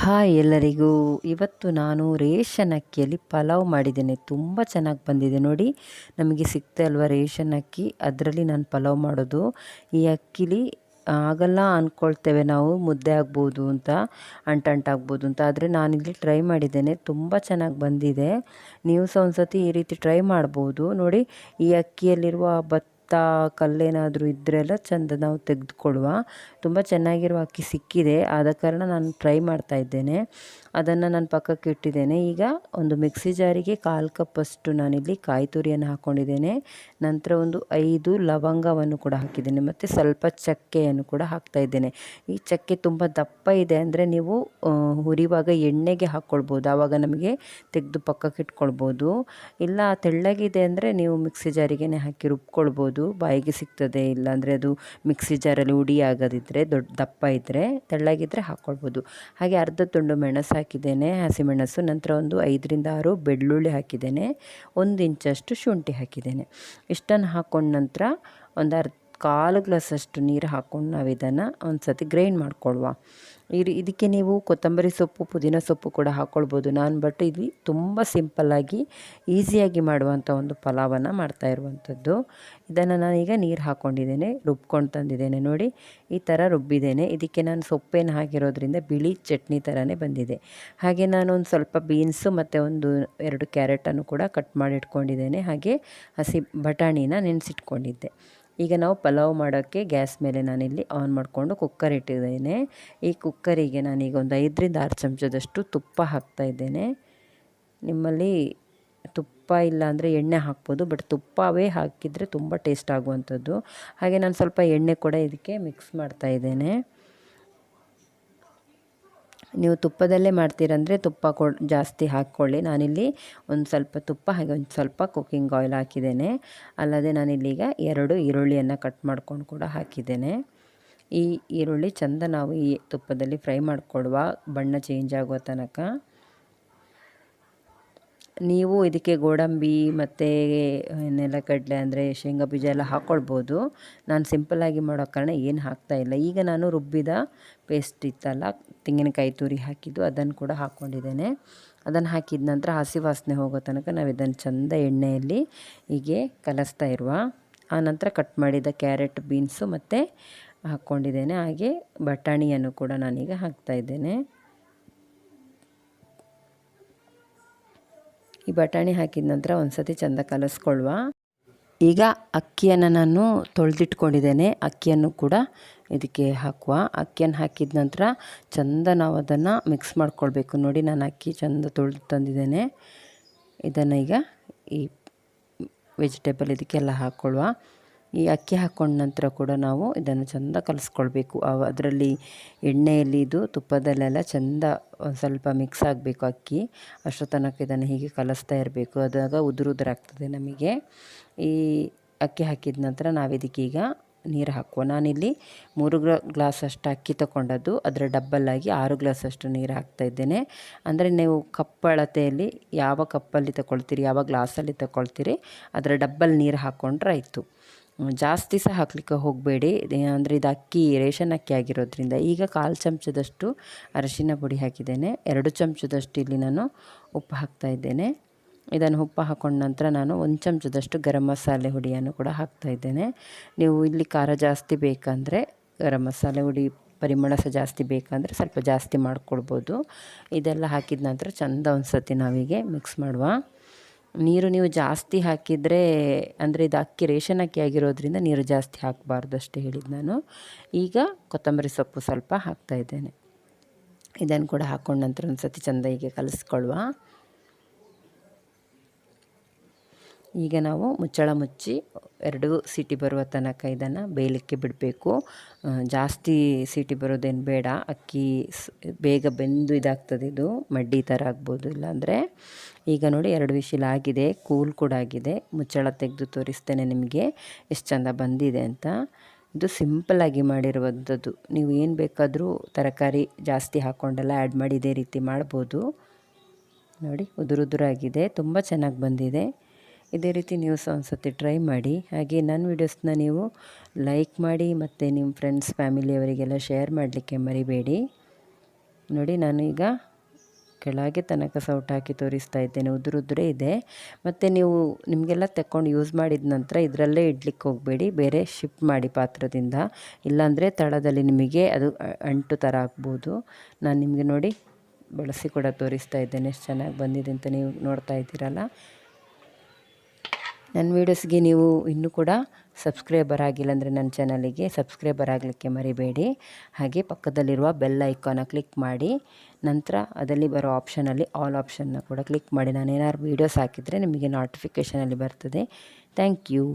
Hi ಎಲ್ಲರಿಗೂ. ಇವತ್ತು ನಾನು ರೇಷನ್ ಅಕ್ಕಿಯಲ್ಲಿ ಪಲಾವ್ ಮಾಡಿದ್ದೇನೆ. ತುಂಬ ಚೆನ್ನಾಗಿ ಬಂದಿದೆ ನೋಡಿ. ನಮಗೆ ಸಿಗ್ತಾ ಅಲ್ವಾ ರೇಷನ್ ಅಕ್ಕಿ, ಅದರಲ್ಲಿ ನಾನು ಪಲಾವ್ ಮಾಡೋದು. ಈ ಅಕ್ಕಿಲಿ ಆಗಲ್ಲ ಅಂದ್ಕೊಳ್ತೇವೆ ನಾವು, ಮುದ್ದೆ ಆಗ್ಬೋದು ಅಂತ, ಅಂಟಂಟಾಗ್ಬೋದು ಅಂತ. ಆದರೆ ನಾನಿಲ್ಲಿ ಟ್ರೈ ಮಾಡಿದ್ದೇನೆ, ತುಂಬ ಚೆನ್ನಾಗಿ ಬಂದಿದೆ. ನೀವು ಸಹ ಒಂದು ಸತಿ ಈ ರೀತಿ ಟ್ರೈ ಮಾಡ್ಬೋದು ನೋಡಿ. ಈ ಅಕ್ಕಿಯಲ್ಲಿರುವ ಕಲ್ಲೇನಾದರೂ ಇದ್ದರೆಲ್ಲ ಚೆಂದ ನಾವು ತೆಗೆದುಕೊಳ್ಳುವ. ತುಂಬ ಚೆನ್ನಾಗಿರುವ ಅಕ್ಕಿ ಸಿಕ್ಕಿದೆ, ಆದ ಕಾರಣ ನಾನು ಟ್ರೈ ಮಾಡ್ತಾ ಇದ್ದೇನೆ. ಅದನ್ನು ನಾನು ಪಕ್ಕಕ್ಕೆ ಇಟ್ಟಿದ್ದೇನೆ. ಈಗ ಒಂದು ಮಿಕ್ಸಿ ಜಾರಿಗೆ 1/4 ಕಪ್ಪಷ್ಟು ನಾನಿಲ್ಲಿ ಕಾಯಿ ತುರಿಯನ್ನು ಹಾಕ್ಕೊಂಡಿದ್ದೇನೆ. ನಂತರ ಒಂದು 5 ಲವಂಗವನ್ನು ಕೂಡ ಹಾಕಿದ್ದೇನೆ, ಮತ್ತು ಸ್ವಲ್ಪ ಚಕ್ಕೆಯನ್ನು ಕೂಡ ಹಾಕ್ತಾ ಇದ್ದೇನೆ. ಈ ಚಕ್ಕೆ ತುಂಬ ದಪ್ಪ ಇದೆ ಅಂದರೆ ನೀವು ಹುರಿಯುವಾಗ ಎಣ್ಣೆಗೆ ಹಾಕ್ಕೊಳ್ಬೋದು, ಆವಾಗ ನಮಗೆ ತೆಗೆದು ಪಕ್ಕಕ್ಕೆ ಇಟ್ಕೊಳ್ಬೋದು. ಇಲ್ಲ ತೆಳ್ಳಗಿದೆ ಅಂದರೆ ನೀವು ಮಿಕ್ಸಿ ಜಾರಿಗೇ ಹಾಕಿ ರುಬ್ಕೊಳ್ಬೋದು, ಬಾಯಿಗೆ ಸಿಗ್ತದೆ. ಇಲ್ಲಾಂದರೆ ಅದು ಮಿಕ್ಸಿ ಜಾರಲ್ಲಿ ಹುಡಿ ಆಗೋದಿದ್ದರೆ, ದಪ್ಪ ಇದ್ದರೆ, ತೆಳ್ಳಗಿದ್ದರೆ ಹಾಕ್ಕೊಳ್ಬೋದು. ಹಾಗೆ ಅರ್ಧ ತುಂಡು ಮೆಣಸು ಹಾಕಿದ್ದೇನೆ, ಹಸಿಮೆಣಸು. ನಂತರ ಒಂದು 5ರಿಂದ 6 ಬೆಳ್ಳುಳ್ಳಿ ಹಾಕಿದ್ದೇನೆ, 1 ಇಂಚಷ್ಟು ಶುಂಠಿ ಹಾಕಿದ್ದೇನೆ. ಇಷ್ಟನ್ನು ಹಾಕ್ಕೊಂಡ ನಂತರ ಒಂದು 1/4 ಗ್ಲಾಸಷ್ಟು ನೀರು ಹಾಕ್ಕೊಂಡು ನಾವು ಇದನ್ನು ಒಂದು ಸತಿ ಗ್ರೈಂಡ್ ಮಾಡ್ಕೊಳ್ಳುವ. ಇದಕ್ಕೆ ನೀವು ಕೊತ್ತಂಬರಿ ಸೊಪ್ಪು, ಪುದೀನ ಸೊಪ್ಪು ಕೂಡ ಹಾಕ್ಕೊಳ್ಬೋದು. ಬಟ್ ಇಲ್ಲಿ ತುಂಬ ಸಿಂಪಲ್ಲಾಗಿ ಈಸಿಯಾಗಿ ಮಾಡುವಂಥ ಒಂದು ಪಲಾವನ್ನು ಮಾಡ್ತಾ ಇರುವಂಥದ್ದು. ಇದನ್ನು ನಾನೀಗ ನೀರು ಹಾಕ್ಕೊಂಡಿದ್ದೇನೆ, ರುಬ್ಕೊಂಡು ತಂದಿದ್ದೇನೆ ನೋಡಿ. ಈ ಥರ ರುಬ್ಬಿದ್ದೇನೆ. ಇದಕ್ಕೆ ನಾನು ಸೊಪ್ಪೇನು ಹಾಕಿರೋದ್ರಿಂದ ಬಿಳಿ ಚಟ್ನಿ ಥರನೇ ಬಂದಿದೆ. ಹಾಗೆ ನಾನು ಒಂದು ಸ್ವಲ್ಪ ಬೀನ್ಸು ಮತ್ತು 1-2 ಕ್ಯಾರೆಟನ್ನು ಕೂಡ ಕಟ್ ಮಾಡಿ ಇಟ್ಕೊಂಡಿದ್ದೇನೆ. ಹಾಗೆ ಹಸಿ ಬಟಾಣಿನ ನೆನೆಸಿಟ್ಕೊಂಡಿದ್ದೆ. ಈಗ ನಾವು ಪಲಾವ್ ಮಾಡೋಕ್ಕೆ ಗ್ಯಾಸ್ ಮೇಲೆ ನಾನಿಲ್ಲಿ ಆನ್ ಮಾಡಿಕೊಂಡು ಕುಕ್ಕರ್ ಇಟ್ಟಿದ್ದೇನೆ. ಈ ಕುಕ್ಕರಿಗೆ ನಾನೀಗ ಒಂದು 5ರಿಂದ 6 ಚಮಚದಷ್ಟು ತುಪ್ಪ ಹಾಕ್ತಾ ಇದ್ದೇನೆ. ನಿಮ್ಮಲ್ಲಿ ತುಪ್ಪ ಇಲ್ಲ ಅಂದರೆ ಎಣ್ಣೆ ಹಾಕ್ಬೋದು, ಬಟ್ ತುಪ್ಪವೇ ಹಾಕಿದರೆ ತುಂಬ ಟೇಸ್ಟ್ ಆಗುವಂಥದ್ದು. ಹಾಗೆ ನಾನು ಸ್ವಲ್ಪ ಎಣ್ಣೆ ಕೂಡ ಇದಕ್ಕೆ ಮಿಕ್ಸ್ ಮಾಡ್ತಾ ಇದ್ದೇನೆ. ನೀವು ತುಪ್ಪದಲ್ಲೇ ಮಾಡ್ತೀರಂದರೆ ತುಪ್ಪ ಜಾಸ್ತಿ ಹಾಕ್ಕೊಳ್ಳಿ. ನಾನಿಲ್ಲಿ ಒಂದು ಸ್ವಲ್ಪ ತುಪ್ಪ, ಹಾಗೆ ಒಂದು ಸ್ವಲ್ಪ ಕುಕ್ಕಿಂಗ್ ಆಯಿಲ್ ಹಾಕಿದ್ದೇನೆ. ಅಲ್ಲದೆ ನಾನಿಲ್ಲೀಗ 2 ಈರುಳ್ಳಿಯನ್ನು ಕಟ್ ಮಾಡ್ಕೊಂಡು ಕೂಡ ಹಾಕಿದ್ದೇನೆ. ಈ ಈರುಳ್ಳಿ ಚೆಂದ ನಾವು ಈ ತುಪ್ಪದಲ್ಲಿ ಫ್ರೈ ಮಾಡಿಕೊಡುವ, ಬಣ್ಣ ಚೇಂಜ್ ಆಗುವ ತನಕ. ನೀವು ಇದಕ್ಕೆ ಗೋಡಂಬಿ ಮತ್ತು ನೆಲಗಡಲೆ ಅಂದರೆ ಶೇಂಗಾ ಬೀಜ ಎಲ್ಲ ಹಾಕ್ಕೊಳ್ಬೋದು. ನಾನು ಸಿಂಪಲ್ಲಾಗಿ ಮಾಡೋ ಕಾರಣ ಏನು ಹಾಕ್ತಾಯಿಲ್ಲ. ಈಗ ನಾನು ರುಬ್ಬಿದ ಪೇಸ್ಟ್ ಇತ್ತಲ್ಲ, ತೆಂಗಿನಕಾಯಿ ತುರಿ ಹಾಕಿದ್ದು, ಅದನ್ನು ಕೂಡ ಹಾಕ್ಕೊಂಡಿದ್ದೇನೆ. ಅದನ್ನು ಹಾಕಿದ ನಂತರ ಹಸಿ ವಾಸನೆ ಹೋಗೋ ತನಕ ನಾವು ಇದನ್ನು ಚೆಂದ ಎಣ್ಣೆಯಲ್ಲಿ ಹೀಗೆ ಕಲಿಸ್ತಾ ಇರುವ. ಆನಂತರ ಕಟ್ ಮಾಡಿದ ಕ್ಯಾರೆಟ್, ಬೀನ್ಸು ಮತ್ತು ಹಾಕ್ಕೊಂಡಿದ್ದೇನೆ. ಹಾಗೆ ಬಟಾಣಿಯನ್ನು ಕೂಡ ನಾನೀಗ ಹಾಕ್ತಾಯಿದ್ದೇನೆ. ಈ ಬಟಾಣಿ ಹಾಕಿದ ನಂತರ ಒಂದು ಸತಿ ಚೆಂದ ಕಲಿಸ್ಕೊಳ್ಳುವ. ಈಗ ಅಕ್ಕಿಯನ್ನು ನಾನು ತೊಳೆದಿಟ್ಕೊಂಡಿದ್ದೇನೆ, ಅಕ್ಕಿಯನ್ನು ಕೂಡ ಇದಕ್ಕೆ ಹಾಕುವ. ಅಕ್ಕಿಯನ್ನು ಹಾಕಿದ ನಂತರ ಚೆಂದ ನಾವು ಅದನ್ನು ಮಿಕ್ಸ್ ಮಾಡ್ಕೊಳ್ಬೇಕು ನೋಡಿ. ನಾನು ಅಕ್ಕಿ ಚೆಂದ ತೊಳೆದು ತಂದಿದ್ದೇನೆ. ಇದನ್ನು ಈಗ ಈ ವೆಜಿಟೇಬಲ್ ಇದಕ್ಕೆಲ್ಲ ಹಾಕ್ಕೊಳ್ಳುವ. ಈ ಅಕ್ಕಿ ಹಾಕ್ಕೊಂಡ ನಂತರ ಕೂಡ ನಾವು ಇದನ್ನು ಚೆಂದ ಕಲಿಸ್ಕೊಳ್ಬೇಕು. ಅದರಲ್ಲಿ ಎಣ್ಣೆಯಲ್ಲಿ ಇದು ತುಪ್ಪದಲ್ಲೆಲ್ಲ ಚೆಂದ ಒಂದು ಸ್ವಲ್ಪ ಮಿಕ್ಸ್ ಆಗಬೇಕು ಅಕ್ಕಿ. ಅಷ್ಟರ ತನಕ ಇದನ್ನು ಹೀಗೆ ಕಲಿಸ್ತಾ ಇರಬೇಕು, ಅದಾಗ ಉದುರಾಗ್ತದೆ ನಮಗೆ. ಈ ಅಕ್ಕಿ ಹಾಕಿದ ನಂತರ ನಾವಿದಕ್ಕೀಗ ನೀರು ಹಾಕುವ. ನಾನಿಲ್ಲಿ 3 ಗ್ಲಾಸಷ್ಟು ಅಕ್ಕಿ ತಗೊಂಡದ್ದು, ಅದರ ಡಬ್ಬಲ್ಲಾಗಿ 6 ಗ್ಲಾಸಷ್ಟು ನೀರು ಹಾಕ್ತಾಯಿದ್ದೇನೆ. ಅಂದರೆ ನೀವು ಕಪ್ ಅಳತೆಯಲ್ಲಿ ಯಾವ ಕಪ್ಪಲ್ಲಿ ತಗೊಳ್ತೀರಿ, ಯಾವ ಗ್ಲಾಸಲ್ಲಿ ತಗೊಳ್ತೀರಿ, ಅದರ ಡಬ್ಬಲ್ ನೀರು ಹಾಕ್ಕೊಂಡ್ರೆ ಆಯಿತು. ಜಾಸ್ತಿ ಸಹ ಹಾಕಲಿಕ್ಕೆ ಹೋಗಬೇಡಿ, ಅಂದರೆ ಇದು ಅಕ್ಕಿ ರೇಷನ್ ಅಕ್ಕಿ ಆಗಿರೋದ್ರಿಂದ. ಈಗ 1/4 ಚಮಚದಷ್ಟು ಅರಿಶಿನ ಪುಡಿ ಹಾಕಿದ್ದೇನೆ. 2 ಚಮಚದಷ್ಟು ಇಲ್ಲಿ ನಾನು ಉಪ್ಪು ಹಾಕ್ತಾಯಿದ್ದೇನೆ. ಇದನ್ನು ಉಪ್ಪು ಹಾಕೊಂಡ ನಂತರ ನಾನು 1 ಚಮಚದಷ್ಟು ಗರಂ ಮಸಾಲೆ ಹುಡಿಯನ್ನು ಕೂಡ ಹಾಕ್ತಾಯಿದ್ದೇನೆ. ನೀವು ಇಲ್ಲಿ ಖಾರ ಜಾಸ್ತಿ ಬೇಕಂದರೆ, ಗರಂ ಮಸಾಲೆ ಹುಡಿ ಪರಿಮಳ ಸಹ ಜಾಸ್ತಿ ಬೇಕಂದರೆ ಸ್ವಲ್ಪ ಜಾಸ್ತಿ ಮಾಡ್ಕೊಳ್ಬೋದು. ಇದೆಲ್ಲ ಹಾಕಿದ ನಂತರ ಚೆಂದ ಒಂದು ಸತಿ ನಾವೀಗೆ ಮಿಕ್ಸ್ ಮಾಡುವ. ನೀರು ನೀವು ಜಾಸ್ತಿ ಹಾಕಿದರೆ, ಅಂದರೆ ಇದು ಅಕ್ಕಿ ರೇಷನ್ ಅಕ್ಕಿ ಆಗಿರೋದ್ರಿಂದ ನೀರು ಜಾಸ್ತಿ ಹಾಕಬಾರ್ದು ಅಷ್ಟೇ ಹೇಳಿದ್ದು ನಾನು. ಈಗ ಕೊತ್ತಂಬರಿ ಸೊಪ್ಪು ಸ್ವಲ್ಪ ಹಾಕ್ತಾಯಿದ್ದೇನೆ. ಇದನ್ನು ಕೂಡ ಹಾಕ್ಕೊಂಡ ನಂತರ ಒಂದು ಸತಿ ಚೆಂದ ಹೀಗೆ ಕಲಿಸ್ಕೊಳ್ಳುವ. ಈಗ ನಾವು ಮುಚ್ಚಳ ಮುಚ್ಚಿ 2 ಸೀಟಿ ಬರುವ ತನಕ ಇದನ್ನು ಬೇಯಲಿಕ್ಕೆ ಬಿಡಬೇಕು. ಜಾಸ್ತಿ ಸೀಟಿ ಬರೋದೇನು ಬೇಡ, ಅಕ್ಕಿ ಬೇಗ ಬೆಂದು ಇದಾಗ್ತದೆ, ಇದು ಮಡ್ಡಿ ಥರ ಆಗ್ಬೋದು ಇಲ್ಲಾಂದರೆ. ಈಗ ನೋಡಿ 2 ವಿಶಿಲ್ ಆಗಿದೆ, ಕೂಲ್ ಕೂಡ ಆಗಿದೆ. ಮುಚ್ಚಳ ತೆಗೆದು ತೋರಿಸ್ತೇನೆ ನಿಮಗೆ ಎಷ್ಟು ಚೆಂದ ಬಂದಿದೆ ಅಂತ. ಇದು ಸಿಂಪಲ್ಲಾಗಿ ಮಾಡಿರುವಂಥದ್ದು. ನೀವು ಏನು ಬೇಕಾದರೂ ತರಕಾರಿ ಜಾಸ್ತಿ ಹಾಕ್ಕೊಂಡೆಲ್ಲ ಆ್ಯಡ್ ಮಾಡಿ ಇದೇ ರೀತಿ ಮಾಡ್ಬೋದು ನೋಡಿ. ಉದುರಾಗಿದೆ, ತುಂಬ ಚೆನ್ನಾಗಿ ಬಂದಿದೆ. ಇದೇ ರೀತಿ ನೀವು ಸಹ ಒಂದು ಸತಿ ಟ್ರೈ ಮಾಡಿ. ಹಾಗೆ ನನ್ನ ವಿಡಿಯೋಸ್ನ ನೀವು ಲೈಕ್ ಮಾಡಿ ಮತ್ತು ನಿಮ್ಮ ಫ್ರೆಂಡ್ಸ್ ಫ್ಯಾಮಿಲಿಯವರಿಗೆಲ್ಲ ಶೇರ್ ಮಾಡಲಿಕ್ಕೆ ಮರಿಬೇಡಿ. ನೋಡಿ ನಾನು ಈಗ ಕೆಳಗೆ ತನಕ ಸೌಟ್ ಹಾಕಿ ತೋರಿಸ್ತಾ ಇದ್ದೇನೆ. ಉದುರುದ್ರೆ ಇದೆ. ಮತ್ತು ನೀವು ನಿಮಗೆಲ್ಲ ತಗೊಂಡು ಯೂಸ್ ಮಾಡಿದ ನಂತರ ಇದರಲ್ಲೇ ಇಡ್ಲಿಕ್ಕೆ ಹೋಗಬೇಡಿ, ಬೇರೆ ಶಿಫ್ಟ್ ಮಾಡಿ ಪಾತ್ರದಿಂದ, ಇಲ್ಲಾಂದರೆ ತಳದಲ್ಲಿ ನಿಮಗೆ ಅದು ಅಂಟು ಥರ ಆಗ್ಬೋದು. ನಾನು ನಿಮಗೆ ನೋಡಿ ಬಳಸಿ ಕೂಡ ತೋರಿಸ್ತಾ ಇದ್ದೇನೆ ಎಷ್ಟು ಚೆನ್ನಾಗಿ ಬಂದಿದೆ ಅಂತ ನೀವು ನೋಡ್ತಾ ಇದ್ದೀರಲ್ಲ. ನನ್ನ ವೀಡಿಯೋಸ್ಗೆ ನೀವು ಇನ್ನೂ ಕೂಡ ಸಬ್ಸ್ಕ್ರೈಬರ್ ಆಗಿಲ್ಲ ಅಂದರೆ ನನ್ನ ಚಾನಲಿಗೆ ಸಬ್ಸ್ಕ್ರೈಬರ್ ಆಗಲಿಕ್ಕೆ ಮರಿಬೇಡಿ. ಹಾಗೆ ಪಕ್ಕದಲ್ಲಿರುವ ಬೆಲ್ ಐಕಾನ ಕ್ಲಿಕ್ ಮಾಡಿ, ನಂತರ ಅದರಲ್ಲಿ ಬರೋ ಆಪ್ಷನಲ್ಲಿ ಆಲ್ ಆಪ್ಷನ್ನ ಕೂಡ ಕ್ಲಿಕ್ ಮಾಡಿ. ನಾನೇನಾದ್ರು ವೀಡಿಯೋಸ್ ಹಾಕಿದರೆ ನಿಮಗೆ ನೋಟಿಫಿಕೇಷನಲ್ಲಿ ಬರ್ತದೆ. Thank you.